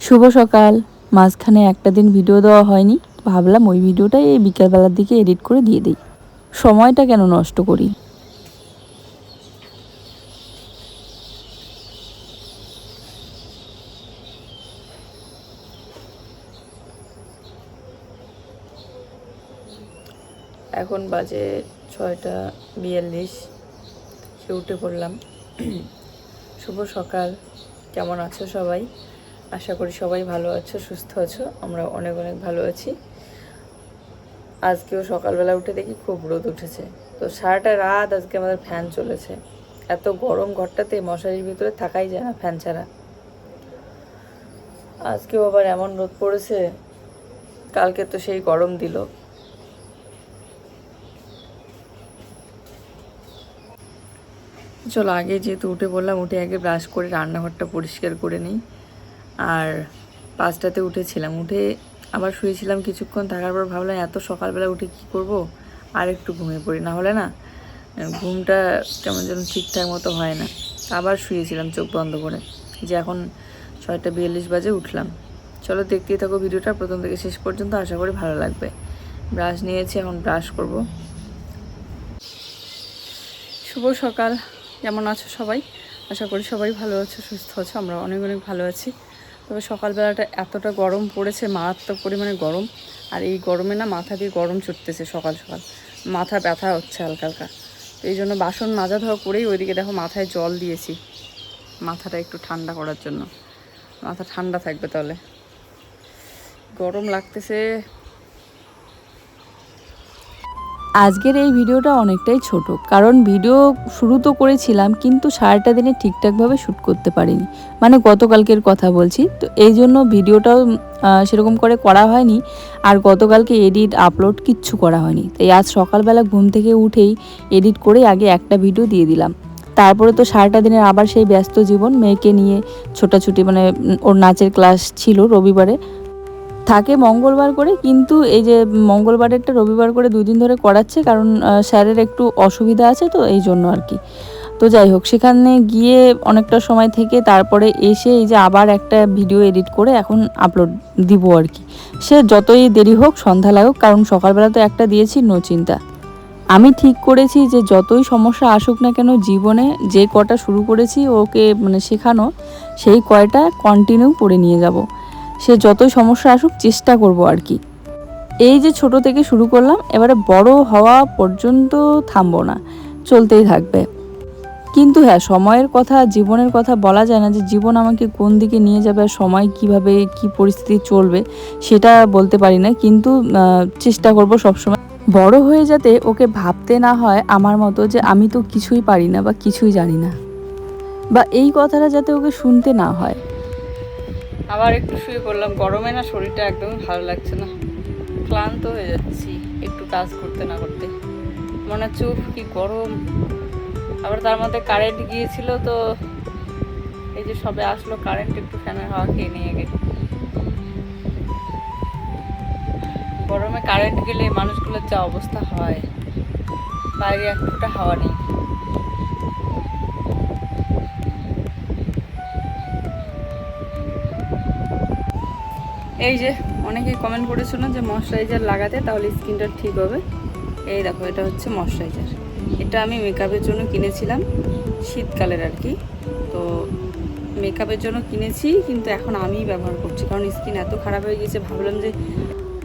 শুভ সকাল। মাঝখানে একটা দিন ভিডিও দেওয়া হয়নি, ভাবলাম ওই ভিডিওটাই এই বিকেলবেলার দিকে এডিট করে দিয়ে দিই। সময়টা কেন নষ্ট করি। এখন বাজে 6:42, সে উঠে পড়লাম। শুভ সকাল। কেমন আছো সবাই? আশা করি সবাই ভালো আছো, সুস্থ আছো। আমরা অনেক অনেক ভালো আছি। আজকেও সকালবেলা উঠে দেখি খুব রোদ উঠেছে, তো সারাটা রাত আজকে আমাদের ফ্যান চলেছে। এত গরম ঘরটাতে, মশারির ভিতরে থাকাই যায় না ফ্যান ছাড়া। আজকেও আবার এমন রোদ পড়েছে, কালকে তো সেই গরম দিল। চলো আগে যেহেতু উঠে পড়লাম, উঠে আগে ব্রাশ করে রান্নাঘরটা পরিষ্কার করে নিই। আর 5টাতে উঠেছিলাম, উঠে আবার শুয়েছিলাম কিছুক্ষণ, থাকার পর ভাবলাম এত সকালবেলা উঠে কি করব, আর একটু ঘুমিয়ে পড়ি, না হলে না ঘুমটা কেমন যেন ঠিকঠাক মতো হয় না। আবার শুয়েছিলাম চোখ বন্ধ করে, যে এখন 6:42 বাজে উঠলাম। চলো দেখতেই থাকো ভিডিওটা প্রথম থেকে শেষ পর্যন্ত, আশা করি ভালো লাগবে। ব্রাশ নিয়েছি, এখন ব্রাশ করব। শুভ সকাল। কেমন আছো সবাই? আশা করি সবাই ভালো আছো, সুস্থ আছো। আমরা অনেক অনেক ভালো আছি। তবে সকালবেলাটা এতটা গরম পড়েছে, মারাত্মক পরিমাণে গরম। আর এই গরমে না মাথা দিয়ে গরম ছুটতেছে, সকাল সকাল মাথা ব্যথা হচ্ছে হালকা হালকা। তো এই জন্য বাসন মাজা ধোয়া করেই ওইদিকে দেখো মাথায় জল দিয়েছি, মাথাটা একটু ঠান্ডা করার জন্য। মাথা ঠান্ডা থাকবে, তাহলে গরম লাগতেছে। আজকের এই ভিডিওটা অনেকটাই ছোট, কারণ ভিডিও শুরু তো করেছিলাম কিন্তু সারাটা দিনে ঠিকঠাকভাবে শ্যুট করতে পারিনি। মানে গতকালকের কথা বলছি, তো এই জন্য ভিডিওটাও সেরকম করে করা হয়নি। আর গতকালকে এডিট আপলোড কিচ্ছু করা হয়নি, তাই আজ সকালবেলা ঘুম থেকে উঠেই এডিট করে আগে একটা ভিডিও দিয়ে দিলাম। তারপরে তো সারাটা দিনের আবার সেই ব্যস্ত জীবন, মেয়েকে নিয়ে ছোটাছুটি, মানে ওর নাচের ক্লাস ছিল রবিবারে, থাকে মঙ্গলবার করে, কিন্তু এই যে মঙ্গলবারেরটা রবিবার করে 2 দিন ধরে করাচ্ছে, কারণ স্যারের একটু অসুবিধা আছে, তো এই জন্য আর কি। তো যাই হোক, সেখানে গিয়ে অনেকটা সময় থেকে তারপরে এসে এই যে আবার একটা ভিডিও এডিট করে এখন আপলোড দিব আর কি। সে যতই দেরি হোক, সন্ধ্যা লাগুক, কারণ সকালবেলা তো একটা দিয়েছি, নো চিন্তা। আমি ঠিক করেছি যে যতই সমস্যা আসুক না কেন জীবনে, যে কটা শুরু করেছি ওকে মানে শেখানো, সেই কয়টা কন্টিনিউ করে নিয়ে যাব। সে যতই সমস্যা আসুক চেষ্টা করব আর কি। এই যে ছোট থেকে শুরু করলাম, এবারে বড় হওয়া পর্যন্ত থামবো না, চলতেই থাকবে। কিন্তু হ্যাঁ, সময়ের কথা, জীবনের কথা বলা যায় না যে জীবন আমাকে কোন দিকে নিয়ে যাবে, আর সময় কিভাবে কি পরিস্থিতি চলবে সেটা বলতে পারি না। কিন্তু চেষ্টা করব সবসময় বড় হয়ে যাতে ওকে ভাবতে না হয় আমার মতো যে আমি তো কিছুই পারি না বা কিছুই জানি না, বা এই কথাটা যাতে ওকে শুনতে না হয়। আবার একটু শুয়ে পড়লাম, গরমে না শরীরটা একদমই ভালো লাগছে না, ক্লান্ত হয়ে যাচ্ছি একটু কাজ করতে না করতে। মনে হচ্ছে উফ কি গরম। আবার তার মধ্যে কারেন্ট গিয়েছিল, তো এই যে সবে আসলো কারেন্ট, একটু ফ্যানের হাওয়া খেয়ে নিয়ে গেছে। গরমে কারেন্ট গেলে মানুষগুলোর যা অবস্থা হয়, বাইরে এক ফোঁটা হাওয়া নেই। এই যে অনেকেই কমেন্ট করেছিল যে ময়শ্চারাইজার লাগাতে, তাহলে স্কিনটা ঠিক হবে। এই দেখো, এটা হচ্ছে ময়শ্চারাইজার। এটা আমি মেকআপের জন্য কিনেছিলাম, শীতকালের আর কি। তো মেকআপের জন্য কিনেছি, কিন্তু এখন আমিই ব্যবহার করছি, কারণ স্কিন এত খারাপ হয়ে গেছে। ভাবলাম যে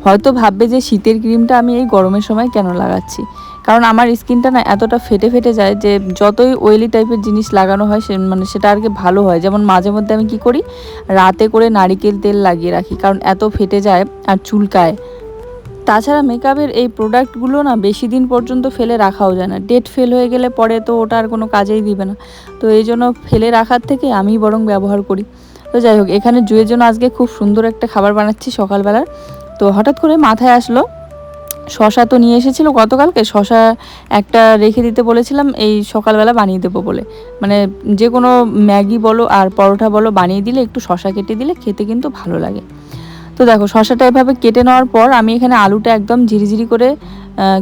হয়তো ভাববে যে শীতের ক্রিমটা আমি এই গরমের সময় কেন লাগাচ্ছি, কারণ আমার স্কিনটা না এতটা ফেটে ফেটে যায় যে যতই অয়েলি টাইপের জিনিস লাগানো হয় মানে সেটা আর কি ভালো হয়। যেমন মাঝে মধ্যে আমি কি করি, রাতে করে নারিকেল তেল লাগিয়ে রাখি, কারণ এত ফেটে যায় আর চুলকায়। তাছাড়া মেকআপের এই প্রোডাক্টগুলো না বেশি দিন পর্যন্ত ফেলে রাখাও যায় না, ডেট ফেল হয়ে গেলে পরে তো ওটা আর কোনো কাজেই দিবে না। তো এই জন্য ফেলে রাখার থেকে আমি বরং ব্যবহার করি। তো যাই হোক, এখানে জুয়ের জন্য আজকে খুব সুন্দর একটা খাবার বানাচ্ছি সকালবেলার। তো হঠাৎ করে মাথায় আসলো, শশা তো নিয়ে এসেছিল গতকালকে, শশা একটা রেখে দিতে বলেছিলাম এই সকালবেলা বানিয়ে দেবো বলে। মানে যে কোনো ম্যাগি বলো আর পরোটা বলো বানিয়ে দিলে একটু শশা কেটে দিলে খেতে কিন্তু ভালো লাগে। তো দেখো, শশাটা এভাবে কেটে নেওয়ার পর আমি এখানে আলুটা একদম ঝিরিঝিরি করে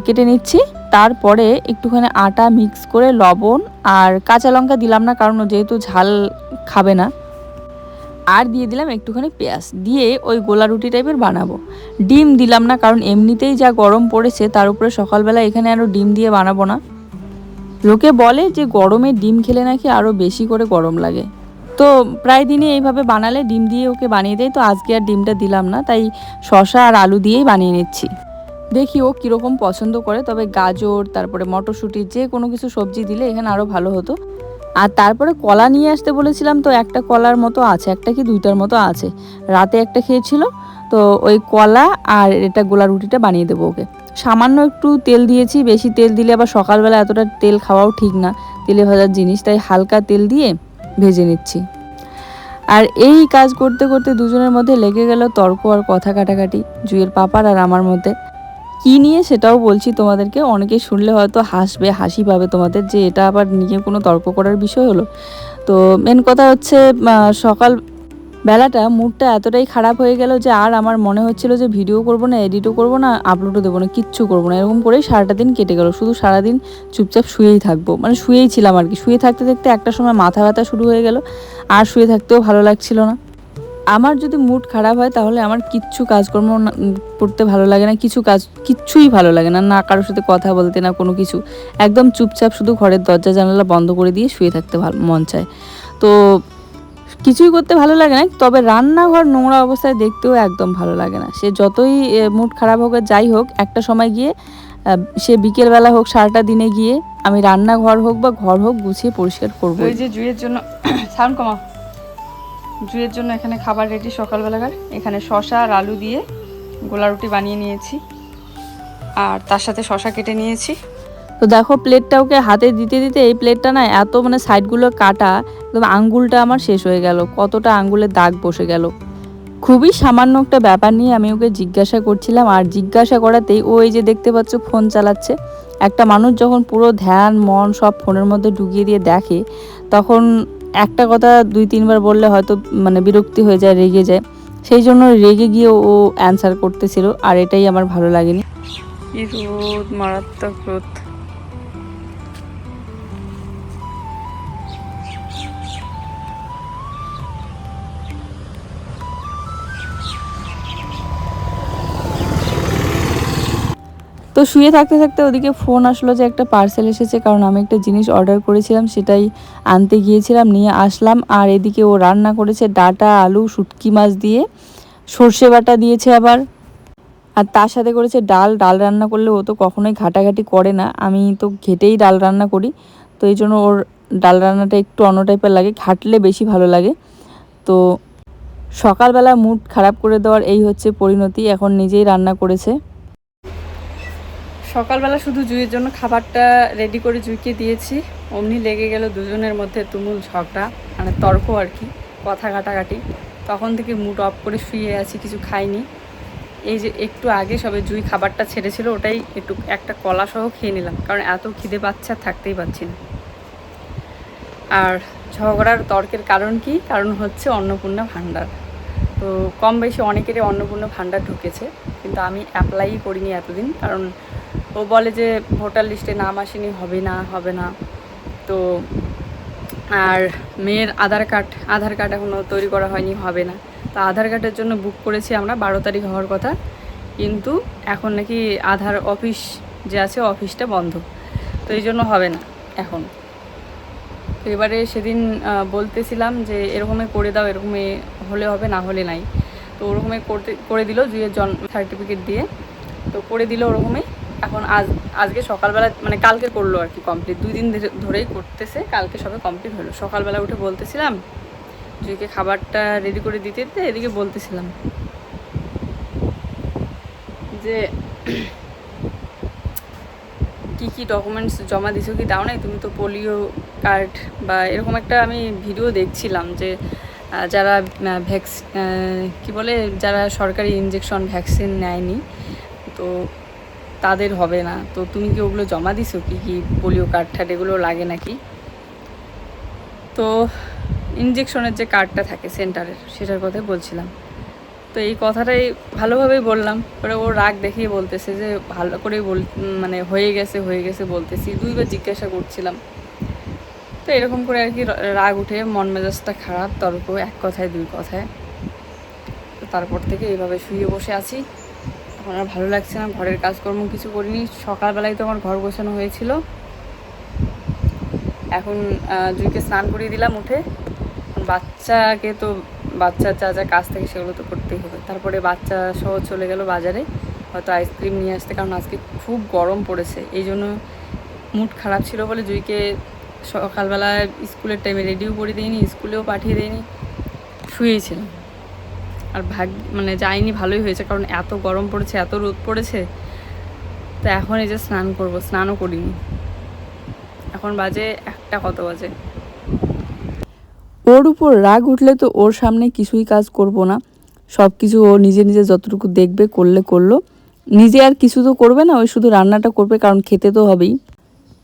কেটে নিচ্ছি। তারপরে একটুখানি আটা মিক্স করে লবণ আর কাঁচা লঙ্কা দিলাম না, কারণ যেহেতু ঝাল খাবে না। আর দিয়ে দিলাম একটুখানি পেঁয়াজ, দিয়ে ওই গোলা রুটি টাইপের বানাবো। ডিম দিলাম না, কারণ এমনিতেই যা গরম পড়েছে তার উপরে সকালবেলা এখানে আরও ডিম দিয়ে বানাবো না। লোকে বলে যে গরমে ডিম খেলে নাকি আরও বেশি করে গরম লাগে, তো প্রায় দিনই এইভাবে বানালে ডিম দিয়ে ওকে বানিয়ে দেয়। তো আজকে আর ডিমটা দিলাম না, তাই শসা আর আলু দিয়েই বানিয়ে নিচ্ছি। দেখি ও কীরকম পছন্দ করে, তবে গাজর তারপরে মটরশুঁটি যে কোনো কিছু সবজি দিলে এখানে আরও ভালো হতো। আর তারপরে কলা নিয়ে আসতে বলেছিলাম, তো একটা কলার মতো আছে, একটা কি দুইটার মতো আছে, রাতে একটা খেয়েছিল। তো ওই কলা আর এটা গোলা রুটিটা বানিয়ে দেবো ওকে। সামান্য একটু তেল দিয়েছি, বেশি তেল দিলে আবার সকালবেলা এতটা তেল খাওয়াও ঠিক না, তেলে ভাজার জিনিস, তাই হালকা তেল দিয়ে ভেজে নিচ্ছি। আর এই কাজ করতে করতে দুজনের মধ্যে লেগে গেল তর্ক আর কথা কাটাকাটি, জুয়ের পাপার আর আমার মধ্যে। কি নিয়ে সেটাও বলছি তোমাদেরকে, অনেকে শুনলে হয়তো হাসবে, হাসি পাবে তোমাদের যে এটা আবার নিয়ে কোনো তর্ক করার বিষয় হলো। তো মেন কথা হচ্ছে সকাল বেলাটা মুডটা এতটাই খারাপ হয়ে গেল যে আর আমার মনে হচ্ছিল যে ভিডিও করব না, এডিটও করব না, আপলোডও দেবো না, কিচ্ছু করবো না। এরকম করেই সারাটা দিন কেটে গেল, শুধু সারাদিন চুপচাপ শুয়েই থাকবো, মানে শুয়েই ছিলাম আর কি। শুয়ে থাকতে থাকতে একটা সময় মাথা ব্যথা শুরু হয়ে গেল, আর শুয়ে থাকতেও ভালো লাগছিল না। আমার যদি মুড খারাপ হয় তাহলে আমার কিচ্ছু কাজকর্ম করতে ভালো লাগে না, কিচ্ছুই ভালো লাগে না, না কারোর সাথে কথা বলতে, না কোনো কিছু। একদম চুপচাপ শুধু ঘরের দরজা জানালা বন্ধ করে দিয়ে শুয়ে থাকতে ভালো মন চায়। তো কিছুই করতে ভালো লাগে না, তবে রান্নাঘর নোংরা অবস্থায় দেখতেও একদম ভালো লাগে না। সে যতই মুড খারাপ হোক আর যাই হোক, একটা সময় গিয়ে সে বিকেলবেলা হোক, সারাটা দিনে গিয়ে আমি রান্নাঘর হোক বা ঘর হোক গুছিয়ে পরিষ্কার করবো। ওই যে জুয়ের জন্য সাউন্ড কমা, জুয়ের জন্য এখানে খাবার রেডি সকালবেলাকার। এখানে শসা আর আলু দিয়ে গোলা রুটি বানিয়ে নিয়েছি, আর তার সাথে শসা কেটে নিয়েছি। তো দেখো প্লেটটা ওকে হাতে দিতে দিতে এই প্লেটটা না এত মানে সাইডগুলো কাটা, একদম আঙ্গুলটা আমার শেষ হয়ে গেল, কতটা আঙ্গুলের দাগ বসে গেল। খুবই সামান্য একটা ব্যাপার নিয়ে আমি ওকে জিজ্ঞাসা করছিলাম, আর জিজ্ঞাসা করাতেই ও এই যে দেখতে পাচ্ছ ফোন চালাচ্ছে। একটা মানুষ যখন পুরো ধ্যান মন সব ফোনের মধ্যে ঢুকিয়ে দিয়ে দেখে, তখন একটা কথা 2-3 বার বললে হয়তো মানে বিরক্তি হয়ে যায়, রেগে যায়। সেই জন্য রেগে গিয়ে ও অ্যান্সার করতেছিল, আর এটাই আমার ভালো লাগেনি। কি রোদ, মারাত্মক রোদ। তো শুয়ে থাকতে থাকতে ওদিকে ফোন আসলো যে একটা পার্সেল এসেছে, কারণ আমি একটা জিনিস অর্ডার করেছিলাম, সেটাই আনতে গিয়েছিলাম, নিয়ে আসলাম। আর এদিকে ও রান্না করেছে ডাঁটা আলু শুটকি মাছ দিয়ে, সর্ষে বাটা দিয়েছে আবার, আর তার সাথে করেছে ডাল। ডাল রান্না করলে ও তো কখনোই ঘাটাঘাটি করে না, আমি তো ঘেটেই ডাল রান্না করি, তো এই জন্য ওর ডাল রান্নাটা একটু অন্য টাইপের লাগে, ঘাটলে বেশি ভালো লাগে। তো সকালবেলা মুড খারাপ করে দেওয়ার এই হচ্ছে পরিণতি, এখন নিজেই রান্না করেছে। সকালবেলা শুধু জুইয়ের জন্য খাবারটা রেডি করে জুইকে দিয়েছি, অমনি লেগে গেল দুজনের মধ্যে তুমুল ঝগড়া, মানে তর্ক আর কি, কথা কাটাকাটি। তখন থেকে মুড অফ করে শুয়ে আছি, কিছু খাইনি। এই যে একটু আগে সবে জুই খাবারটা ছেড়েছিল, ওটাই একটা কলা সহ খেয়ে নিলাম, কারণ এত খিদে পাচ্ছে আর থাকতেই পারছি না। আর ঝগড়ার তর্কের কারণ কি? কারণ হচ্ছে অন্নপূর্ণা ভাণ্ডার। তো কম বেশি অনেকেরই অন্নপূর্ণা ভাণ্ডার ঢুকেছে, কিন্তু আমি অ্যাপ্লাইই করিনি এতদিন, কারণ ও বলে যে ভোটার লিস্টে নাম আসেনি, হবে না। তো আর মেয়ের আধার কার্ড এখনও তৈরি করা হয়নি, হবে না। তো আধার কার্ডের জন্য বুক করেছি আমরা, 12 তারিখ হওয়ার কথা, কিন্তু এখন নাকি আধার অফিস যে আছে অফিসটা বন্ধ, তো এই জন্য হবে না এখন। তো এবারে সেদিন বলতেছিলাম যে এরকমই করে দাও, এরকমই হলে হবে, না হলে নাই। তো ওরকমই করে দিল জুয়ের জন্ম সার্টিফিকেট দিয়ে, তো করে দিল ওরকমই। এখন আজকে সকালবেলা মানে কালকে করলো আর কি কমপ্লিট, 2 দিন ধরেই করতেছে, কালকে সবে কমপ্লিট হলো। সকালবেলা উঠে বলতেছিলাম জুইকে খাবারটা রেডি করে দিতে দিতে এদিকে বলতেছিলাম যে কি ডকুমেন্টস জমা দিছো, কি দাও নাই, তুমি তো পোলিও কার্ড বা এরকম একটা আমি ভিডিও দেখছিলাম যে যারা কি বলে, যারা সরকারি ইনজেকশন ভ্যাকসিন নেয়নি, তো তাদের হবে না। তো তুমি কি ওগুলো জমা দিছো, কি পোলিও কার্ড ঠার্ড এগুলো লাগে নাকি? তো ইনজেকশনের যে কার্ডটা থাকে সেন্টারের, সেটার কথাই বলছিলাম। তো এই কথাটাই ভালোভাবেই বললাম, পরে ও রাগ দেখিয়ে বলতেছে যে ভালো করে মানে হয়ে গেছে বলতেছি, 2 বার জিজ্ঞাসা করছিলাম। তো এরকম করে আর কি রাগ উঠে, মন মেজাজটা খারাপ, তর্ক, এক কথায় দুই কথায়। তো তারপর থেকে এইভাবে শুয়ে বসে আছি। এখন আর ভালো লাগছে না, ঘরের কাজকর্ম কিছু করিনি। সকালবেলায় তো আমার ঘর গোছানো হয়েছিল। এখন জুইকে স্নান করিয়ে দিলাম উঠে। বাচ্চাকে তো বাচ্চার যা যা কাজ থাকে সেগুলো তো করতেই হবে। তারপরে বাচ্চা সহ চলে গেল বাজারে হয়তো আইসক্রিম নিয়ে আসতে, কারণ আজকে খুব গরম পড়েছে। এই জন্য মুড খারাপ ছিল বলে জুইকে সকালবেলা স্কুলের টাইমে রেডিও করে দিইনি, স্কুলেও পাঠিয়ে দিইনি, শুয়েছিলাম। আর মানে যাইনি, ভালোই হয়েছে, কারণ এত গরম পড়েছে, এত রোদ পড়েছে। তো এখন এই যে স্নান করব, স্নানও করিনি। এখন বাজে 1টা, কত বাজে। ওর উপর রাগ উঠলে তো ওর সামনে কিছুই কাজ করব না, সব কিছু ও নিজে নিজে যতটুকু দেখবে করলো, নিজে আর কিছু তো করবে না, ওই শুধু রান্নাটা করবে, কারণ খেতে তো হবেই।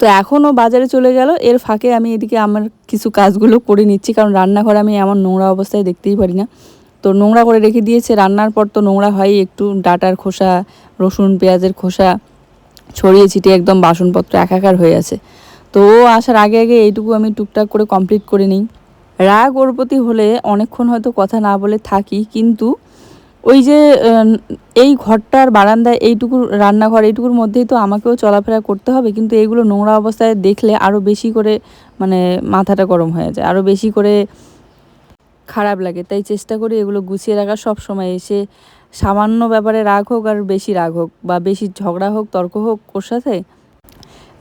তো এখনও বাজারে চলে গেল, এর ফাঁকে আমি এদিকে আমার কিছু কাজগুলো করে নিচ্ছি, কারণ রান্নাঘর আমি এমন নোংরা অবস্থায় দেখতেই পারি না। তো নোংরা করে রেখে দিয়েছে, রান্নার পর তো নোংরা হয়, একটু ডাটার খোসা, রসুন পেঁয়াজের খোসা ছড়িয়ে ছিটিয়ে একদম বাসনপত্র একাকার হয়ে আছে। তো ও আসার আগে আগে এইটুকু আমি টুকটাক করে কমপ্লিট করে নিই। রাগ ওর প্রতি হলে অনেকক্ষণ হয়তো কথা না বলে থাকি, কিন্তু ওই যে এই ঘরটার বারান্দায় এইটুকু রান্নাঘর, এইটুকুর মধ্যেই তো আমাকেও চলাফেরা করতে হবে, কিন্তু এইগুলো নোংরা অবস্থায় দেখলে আরও বেশি করে মানে মাথাটা গরম হয়ে যায়, আরও বেশি করে খারাপ লাগে। তাই চেষ্টা করি এগুলো গুছিয়ে রাখার। সব সময় এসে সামান্য ব্যাপারে রাগ হোক আর বেশি রাগ হোক বা বেশি ঝগড়া হোক, তর্ক হোক ওর সাথে,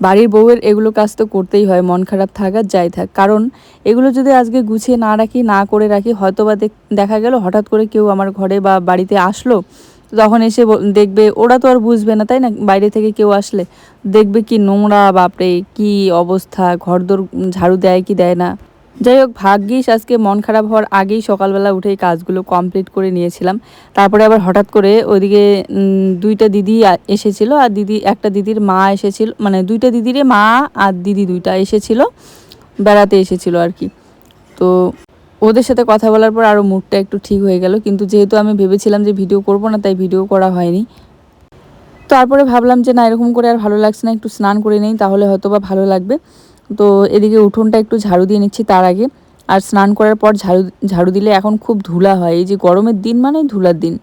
বাড়ির বউয়ের এগুলো কাজ তো করতেই হয়, মন খারাপ থাক আর যাই থাক। কারণ এগুলো যদি আজকে গুছিয়ে না রাখি, না করে রাখি, হয়তো বা দেখা গেল হঠাৎ করে কেউ আমার ঘরে বা বাড়িতে আসলো, তখন এসে দেখবে, ওরা তো আর বুঝবে না তাই না, বাইরে থেকে কেউ আসলে দেখবে কি নোংরা, বাপরে কি অবস্থা, ঘরদোর ঝাড়ু দেয় কি দেয় না। যাই হোক, ভাগ্যিস আজকে মন খারাপ হওয়ার আগেই সকালবেলা উঠেই কাজগুলো কমপ্লিট করে নিয়েছিলাম। তারপরে আবার হঠাৎ করে ওইদিকে 2টা দিদি এসেছিল, আর একটা দিদির মা এসেছিল, মানে 2টা দিদিরে মা আর দিদি 2টা এসেছিল, বেড়াতে এসেছিল আর কি। তো ওদের সাথে কথা বলার পর আরও মুডটা একটু ঠিক হয়ে গেল, কিন্তু যেহেতু আমি ভেবেছিলাম যে ভিডিও করব না, তাই ভিডিও করা হয়নি। তারপরে ভাবলাম যে না, এরকম করে আর ভালো লাগছে না, একটু স্নান করে নেই, তাহলে হয়তো বা ভালো লাগবে। তো এদিকে উঠোনটা একটু ঝাড়ু দিয়ে নিচ্ছি তার আগে। আর স্নান করার পর ঝাড়ু দিলে এখন খুব ধুলা হয়, এই যে গরমের দিন মানে ধুলার দিন।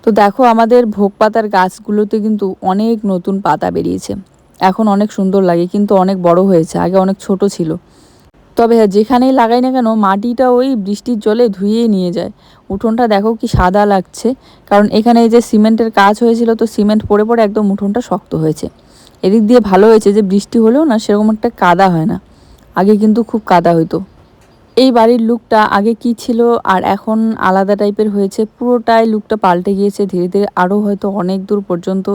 তো দেখো, আমাদের ভোগ পাতার গাছগুলোতে কিন্তু অনেক নতুন পাতা বেরিয়েছে, এখন অনেক সুন্দর লাগে, কিন্তু অনেক বড় হয়েছে, আগে অনেক ছোট ছিল। তবে হ্যাঁ, যেখানেই লাগাই না কেন মাটিটা ওই বৃষ্টির জলে ধুয়েই নিয়ে যায়। উঠোনটা দেখো কি সাদা লাগছে, কারণ এখানে এই যে সিমেন্টের কাজ হয়েছিল, তো সিমেন্ট পড়ে পড়ে একদম উঠোনটা শক্ত হয়েছে। এদিক দিয়ে ভালো হয়েছে যে বৃষ্টি হলেও না সেরকম একটা কাদা হয় না, আগে কিন্তু খুব কাদা হইতো। এই বাড়ির লুকটা আগে কি ছিল আর এখন আলাদা টাইপের হয়েছে, পুরোটাই লুকটা পাল্টে গিয়েছে। ধীরে ধীরে আরও হয়তো অনেক দূর পর্যন্ত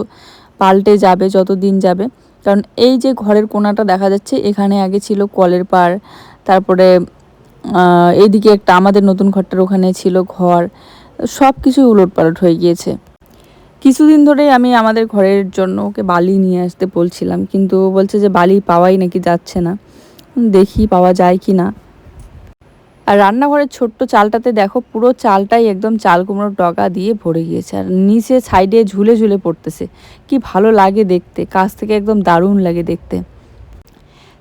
পাল্টে যাবে যত দিন যাবে। কারণ এই যে ঘরের কোণাটা দেখা যাচ্ছে, এখানে আগে ছিল কলের পাড়, তারপরে এইদিকে একটা আমাদের নতুন ঘরটার ওখানে ছিল ঘর, সব কিছু উলটপালট হয়ে গিয়েছে। কিছুদিন ধরেই আমি আমাদের ঘরের জন্য ওকে বালি নিয়ে আসতে বলছিলাম, কিন্তু ও বলছে যে বালি পাওয়াই নাকি যাচ্ছে না, দেখি পাওয়া যায় কি না। আর রান্নাঘরের ছোট্ট চালটাতে দেখো, পুরো চালটাই একদম চাল কুমড়োর ডগা দিয়ে ভরে গিয়েছে, আর নিচে সাইডে ঝুলে ঝুলে পড়তেছে। কি ভালো লাগে দেখতে, কাছ থেকে একদম দারুণ লাগে দেখতে।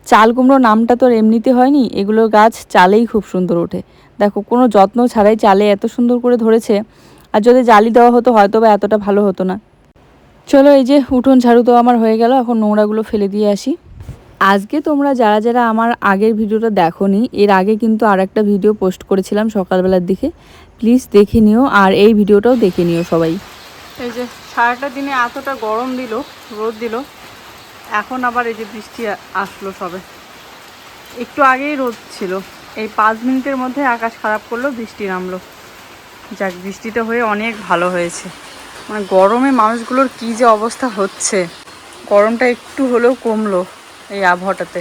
চাল কুমড়ো নামটা তো আর এমনিতে হয়নি, এগুলো গাছ চালেই খুব সুন্দর ওঠে। দেখো, কোনো যত্ন ছাড়াই চালে এত সুন্দর করে ধরেছে। আর যদি জালি দেওয়া হতো হয়তো বা এতটা ভালো হতো না। চলো, এই যে উঠোন ঝাড়ু তো আমার হয়ে গেল, এখন নোংরাগুলো ফেলে দিয়ে আসি। আজকে তোমরা যারা যারা আমার আগের ভিডিওটা দেখোনি, এর আগে কিন্তু আর একটা ভিডিও পোস্ট করেছিলাম সকালবেলার দিকে, প্লিজ দেখে নিও, আর এই ভিডিওটাও দেখে নিও সবাই। এই যে সারাটা দিনে এতটা গরম দিল, রোদ দিল, এখন আবার এই যে বৃষ্টি আসলো সবে। একটু আগেই রোদ ছিল, এই 5 মিনিটের মধ্যে আকাশ খারাপ করলো, বৃষ্টি নামলো। যাক, বৃষ্টিটা হয়ে অনেক ভালো হয়েছে। মানে গরমে মানুষগুলোর কী যে অবস্থা হচ্ছে, গরমটা একটু হলেও কমলো এই আবহাওয়াটাতে।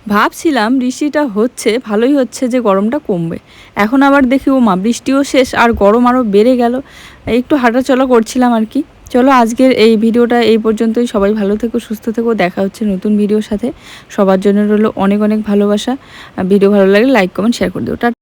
ভাবছিলাম বৃষ্টিটা হচ্ছে, ভালোই হচ্ছে যে গরমটা কমবে, এখন আবার দেখি ও মা, বৃষ্টিও শেষ আর গরম আরও বেড়ে গেল। একটু হাঁটাচলা করছিলাম আর কি। চলো, আজকের এই ভিডিওটা এই পর্যন্তই। সবাই ভালো থেকো, সুস্থ থেকো, দেখা হচ্ছে নতুন ভিডিওর সাথে। সবার জন্য রইলো অনেক অনেক ভালোবাসা। ভিডিও ভালো লাগলে লাইক কমেন্ট শেয়ার করে দিও।